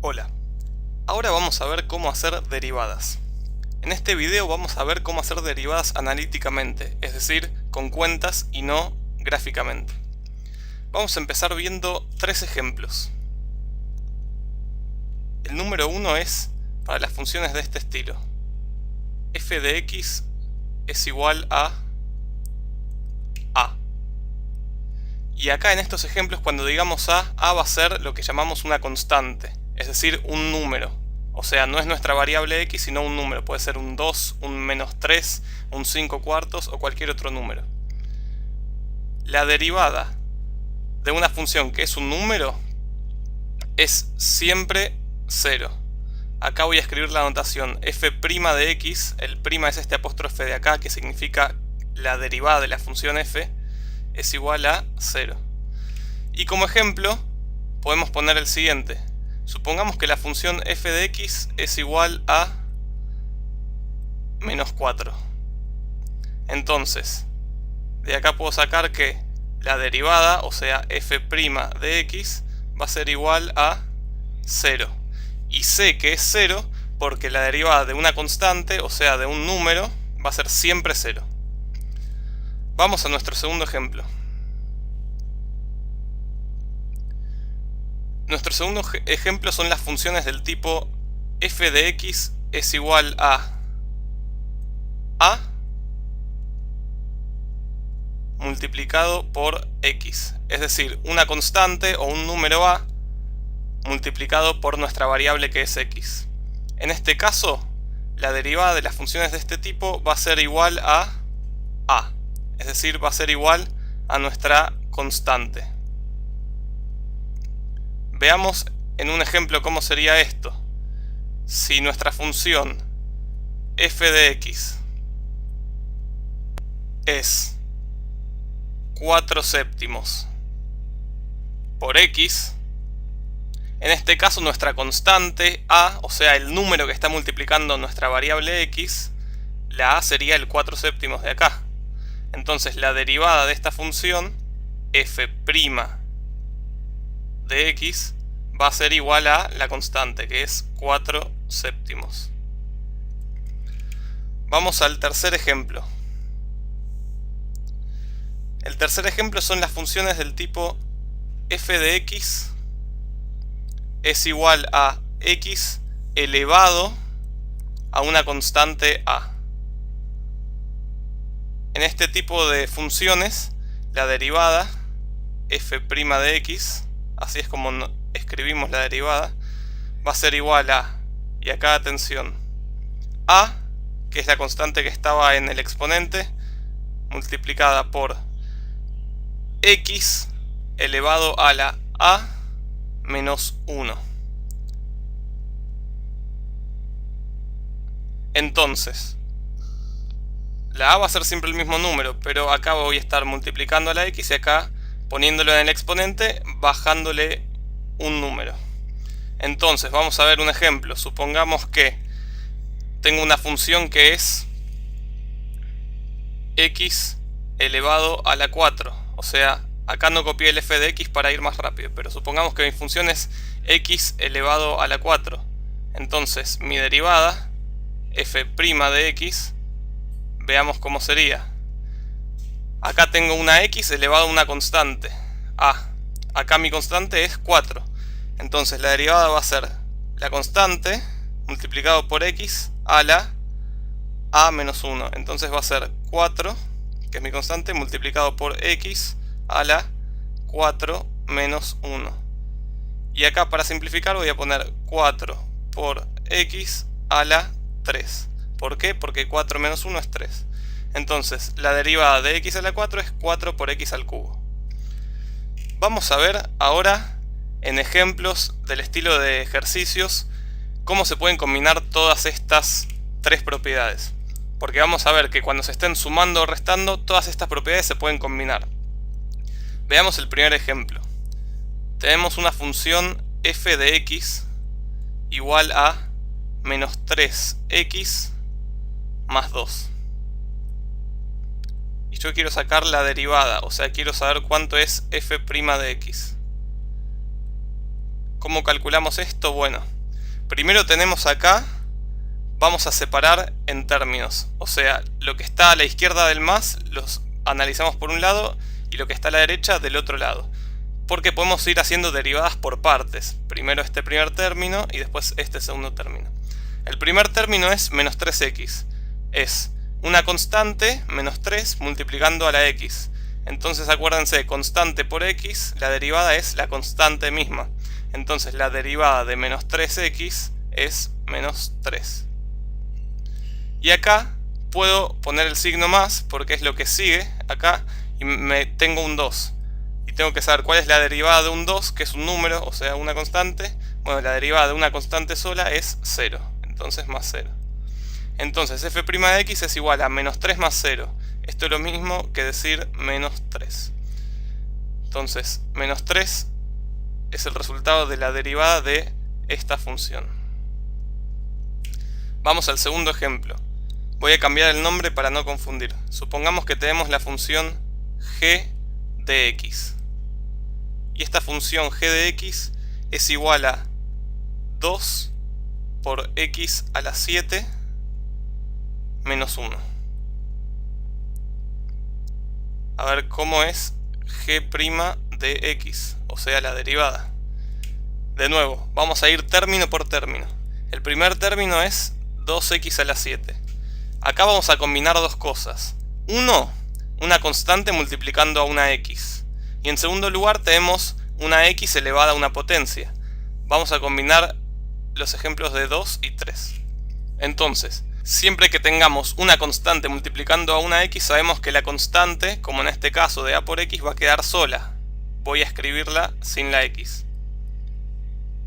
Hola, ahora vamos a ver cómo hacer derivadas. En este video vamos a ver cómo hacer derivadas analíticamente, es decir, con cuentas y no gráficamente. Vamos a empezar viendo tres ejemplos. El número 1 es para las funciones de este estilo. F de x es igual a A. Y acá en estos ejemplos, cuando digamos A va a ser lo que llamamos una constante, es decir, un número. O sea, no es nuestra variable x, sino un número. Puede ser un 2, un menos 3, un 5 cuartos o cualquier otro número. La derivada de una función que es un número es siempre 0. Acá voy a escribir la notación f' de x. El prima es este apóstrofe de acá, que significa la derivada de la función f es igual a 0. Y como ejemplo podemos poner el siguiente. Supongamos que la función f de x es igual a menos 4. Entonces, de acá puedo sacar que la derivada, o sea f' de x, va a ser igual a 0. Y sé que es 0 porque la derivada de una constante, o sea de un número, va a ser siempre 0. Vamos a nuestro segundo ejemplo. Nuestro segundo ejemplo son las funciones del tipo f de x es igual a multiplicado por x, es decir, una constante o un número a multiplicado por nuestra variable que es x. En este caso, la derivada de las funciones de este tipo va a ser igual a, es decir, va a ser igual a nuestra constante. Veamos en un ejemplo cómo sería esto. Si nuestra función f de x es 4 séptimos por x, en este caso nuestra constante a, o sea el número que está multiplicando nuestra variable x, la a sería el 4 séptimos de acá. Entonces la derivada de esta función f' de x va a ser igual a la constante, que es 4 séptimos. Vamos al tercer ejemplo. El tercer ejemplo son las funciones del tipo f de x es igual a x elevado a una constante a. En este tipo de funciones, la derivada f' de x, así es como escribimos la derivada, va a ser igual a, y acá atención, a, que es la constante que estaba en el exponente, multiplicada por x elevado a la a menos 1. Entonces, la a va a ser siempre el mismo número, pero acá voy a estar multiplicando a la x y acá poniéndolo en el exponente, bajándole un número. Entonces, vamos a ver un ejemplo. Supongamos que tengo una función que es x elevado a la 4. O sea, acá no copié el f de x para ir más rápido, pero supongamos que mi función es x elevado a la 4. Entonces, mi derivada, f' de x, veamos cómo sería. Acá tengo una x elevado a una constante, a. Acá mi constante es 4. Entonces la derivada va a ser la constante multiplicado por x a la a menos 1. Entonces va a ser 4, que es mi constante, multiplicado por x a la 4 menos 1. Y acá para simplificar voy a poner 4 por x a la 3. ¿Por qué? Porque 4 menos 1 es 3. Entonces la derivada de x a la 4 es 4 por x al cubo. Vamos a ver ahora en ejemplos del estilo de ejercicios cómo se pueden combinar todas estas tres propiedades. Porque vamos a ver que cuando se estén sumando o restando, todas estas propiedades se pueden combinar. Veamos el primer ejemplo. Tenemos una función f de x igual a menos 3x más 2. Y yo quiero sacar la derivada, o sea, quiero saber cuánto es f' de x. ¿Cómo calculamos esto? Bueno, primero tenemos acá, vamos a separar en términos. O sea, lo que está a la izquierda del más los analizamos por un lado y lo que está a la derecha del otro lado. Porque podemos ir haciendo derivadas por partes. Primero este primer término y después este segundo término. El primer término es menos 3x. Es una constante, menos 3, multiplicando a la x. Entonces acuérdense, constante por x, la derivada es la constante misma. Entonces la derivada de menos 3x es menos 3. Y acá puedo poner el signo más, porque es lo que sigue acá, y tengo un 2. Y tengo que saber cuál es la derivada de un 2, que es un número, o sea, una constante. Bueno, la derivada de una constante sola es 0. Entonces más 0. Entonces f' de x es igual a menos 3 más 0. Esto es lo mismo que decir menos 3. Entonces, menos 3 es el resultado de la derivada de esta función. Vamos al segundo ejemplo. Voy a cambiar el nombre para no confundir. Supongamos que tenemos la función g de x. Y esta función g de x es igual a 2 por x a la 7 menos 1. A ver cómo es g' de x, o sea la derivada. De nuevo, vamos a ir término por término. El primer término es 2x a la 7. Acá vamos a combinar dos cosas. Uno, una constante multiplicando a una x. Y en segundo lugar tenemos una x elevada a una potencia. Vamos a combinar los ejemplos de 2 y 3. Entonces, siempre que tengamos una constante multiplicando a una x, sabemos que la constante, como en este caso de a por x, va a quedar sola. Voy a escribirla sin la x.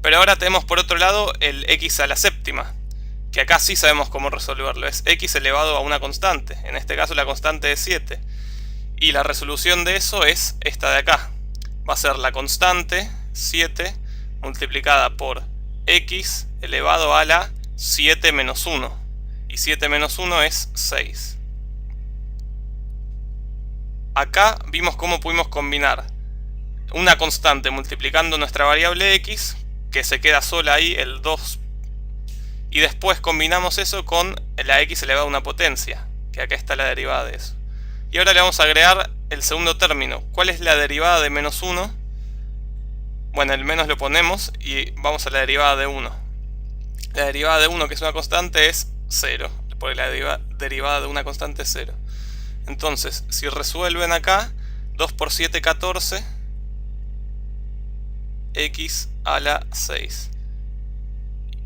Pero ahora tenemos por otro lado el x a la séptima, que acá sí sabemos cómo resolverlo. Es x elevado a una constante, en este caso la constante es 7. Y la resolución de eso es esta de acá. Va a ser la constante 7 multiplicada por x elevado a la 7 menos 1. Y 7 menos 1 es 6. Acá vimos cómo pudimos combinar una constante multiplicando nuestra variable x, que se queda sola ahí, el 2. Y después combinamos eso con la x elevada a una potencia, que acá está la derivada de eso. Y ahora le vamos a agregar el segundo término. ¿Cuál es la derivada de menos 1? Bueno, el menos lo ponemos y vamos a la derivada de 1. La derivada de 1, que es una constante, es 0, porque la derivada de una constante es 0. Entonces, si resuelven acá, 2 por 7, 14, x a la 6.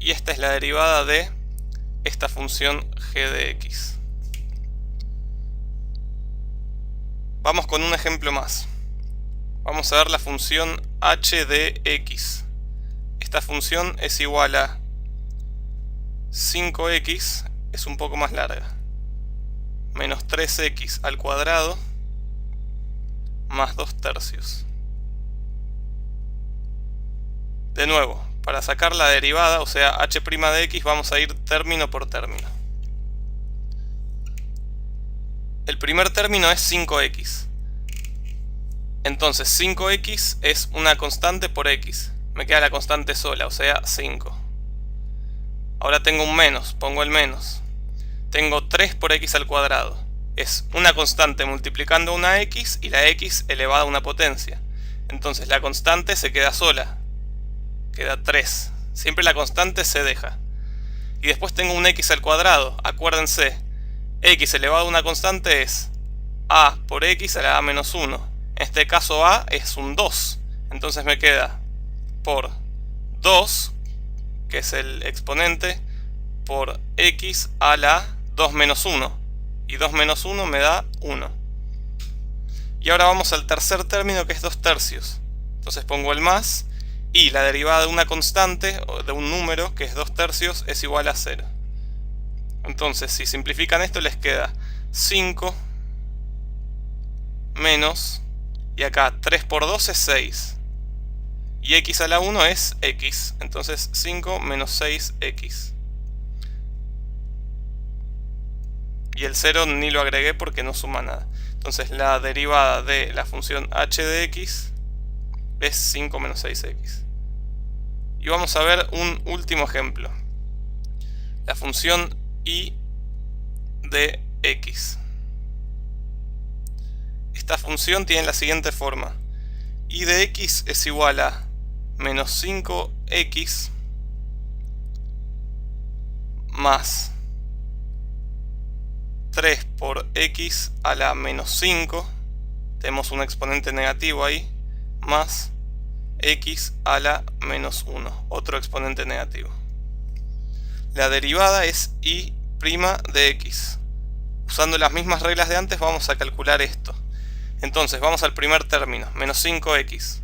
Y esta es la derivada de esta función g de x. Vamos con un ejemplo más. Vamos a ver la función h de x. Esta función es igual a 5x, es un poco más larga, menos 3x al cuadrado más 2 tercios. De nuevo, para sacar la derivada, o sea h' de x, vamos a ir término por término. El primer término es 5x. Entonces 5x es una constante por x. Me queda la constante sola, o sea 5. Ahora tengo un menos, pongo el menos. Tengo 3 por x al cuadrado. Es una constante multiplicando una x y la x elevada a una potencia. Entonces la constante se queda sola. Queda 3. Siempre la constante se deja. Y después tengo un x al cuadrado. Acuérdense, x elevado a una constante es a por x a la a menos 1. En este caso a es un 2. Entonces me queda por 2, que es el exponente, por x a la 2 menos 1. Y 2 menos 1 me da 1. Y ahora vamos al tercer término, que es 2 tercios. Entonces pongo el más, y la derivada de una constante, o de un número, que es 2 tercios, es igual a 0. Entonces, si simplifican esto, les queda 5 menos, y acá 3 por 2 es 6. Y x a la 1 es x. Entonces 5 menos 6x. Y el 0 ni lo agregué porque no suma nada. Entonces la derivada de la función h de x es 5 menos 6x. Y vamos a ver un último ejemplo. La función y de x. Esta función tiene la siguiente forma. Y de x es igual a menos 5x más 3 por x a la menos 5. Tenemos un exponente negativo ahí. Más x a la menos 1. Otro exponente negativo. La derivada es y' de x. Usando las mismas reglas de antes vamos a calcular esto. Entonces vamos al primer término, menos 5x.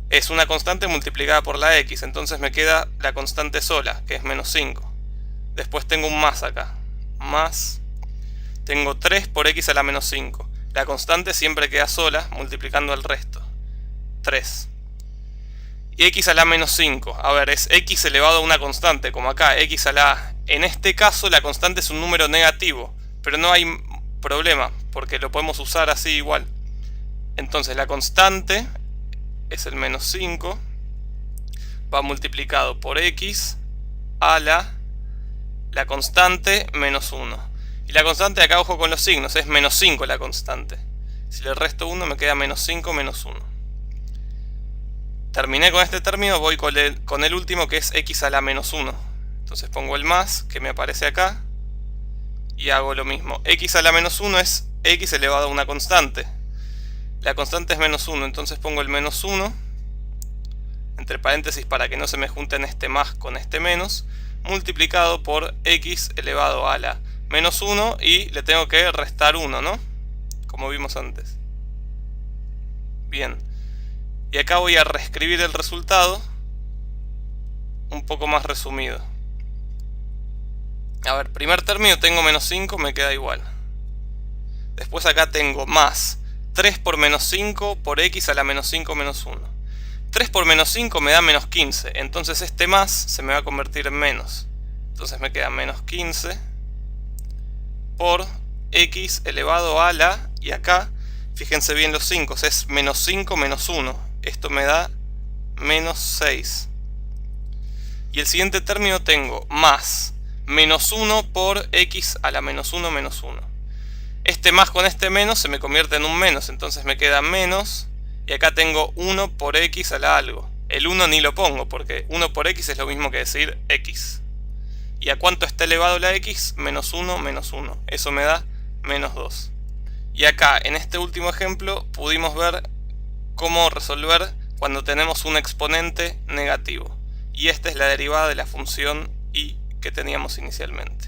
Es una constante multiplicada por la x, entonces me queda la constante sola, que es menos 5. Después tengo un más acá. Más. Tengo 3 por x a la menos 5. La constante siempre queda sola, multiplicando el resto. 3. Y x a la menos 5. A ver, es x elevado a una constante, como acá, x a la a. En este caso la constante es un número negativo, pero no hay problema, porque lo podemos usar así igual. Entonces la constante es el menos 5, va multiplicado por x a la constante menos 1. Y la constante, acá ojo con los signos, es menos 5 la constante. Si le resto 1 me queda menos 5 menos 1. Terminé con este término, voy con el último, que es x a la menos 1. Entonces pongo el más, que me aparece acá, y hago lo mismo. X a la menos 1 es x elevado a una constante. La constante es menos 1, entonces pongo el menos 1, entre paréntesis para que no se me junten este más con este menos, multiplicado por x elevado a la menos 1, y le tengo que restar 1, ¿no? Como vimos antes. Bien. Y acá voy a reescribir el resultado un poco más resumido. A ver, primer término tengo menos 5, me queda igual. Después acá tengo más 3 por menos 5 por x a la menos 5 menos 1. 3 por menos 5 me da menos 15, entonces este más se me va a convertir en menos. Entonces me queda menos 15 por x elevado a la, y acá, fíjense bien los 5, es menos 5 menos 1. Esto me da menos 6. Y el siguiente término tengo más menos 1 por x a la menos 1 menos 1. Este más con este menos se me convierte en un menos, entonces me queda menos, y acá tengo 1 por x a la algo. El 1 ni lo pongo, porque 1 por x es lo mismo que decir x. ¿Y a cuánto está elevado la x? Menos 1 menos 1. Eso me da menos 2. Y acá, en este último ejemplo, pudimos ver cómo resolver cuando tenemos un exponente negativo. Y esta es la derivada de la función y que teníamos inicialmente.